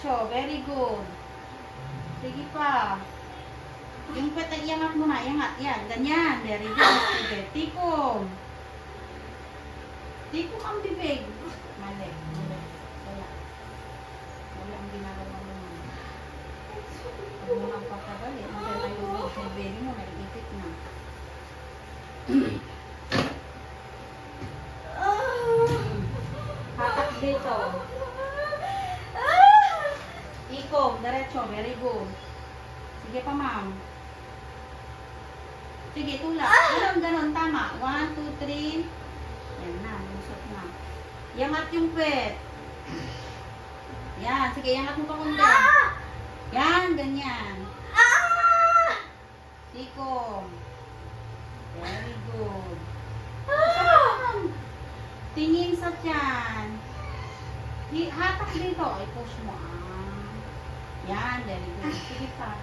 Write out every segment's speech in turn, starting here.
Diretso. Very good. Sige pa. Yung pet, iangat mo na. Iangat. Yan. Ganyan. Very good. Sige. Tikom. Tikom ang bibig. Mali. Mali. Wala. Wala ang ginagawa mo. Huwag mo nang pagkagalit. Dahil tayo yung baby mo. Naiipit na. Hatak dito. Tikom. Diretso. Very good. Sige pa, ma'am. Sige, tulak. Ganon, tama. 1, 2, 3. Yan na, lusot na. Iangat yung pet. Yan, sige, iangat mo pa kundi. Yan, ganyan. Tikom. Very good. Tingin sa tiyan. Hatak dito. I-push mo. Yan, very good. Sige pa.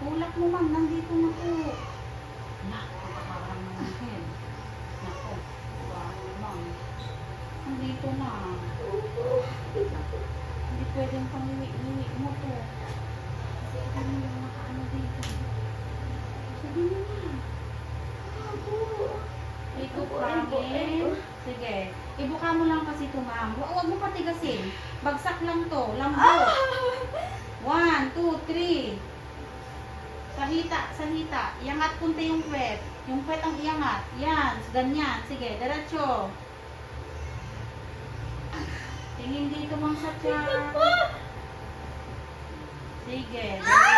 Tulak mo, ma'am. Nandito na po. Naku, kakarang naman head. Naku. Wow, ma'am. Nandito na. Hindi pwedeng pang-iwi mo to. Kasi ano yung nakaano dito. Sabi mo na. Ito, promise. Sige. Ibuka mo lang kasi ito, ma'am. Huwag mo patigasin. Bagsak lang to. Lambot. 1, 2, 3. Sa hita. Iangat kunti yung puwet. Yung puwet ang iangat. Yan. Ganyan. Sige. Diretso. Tingin dito mang sa tiyan. Sige. Diretso.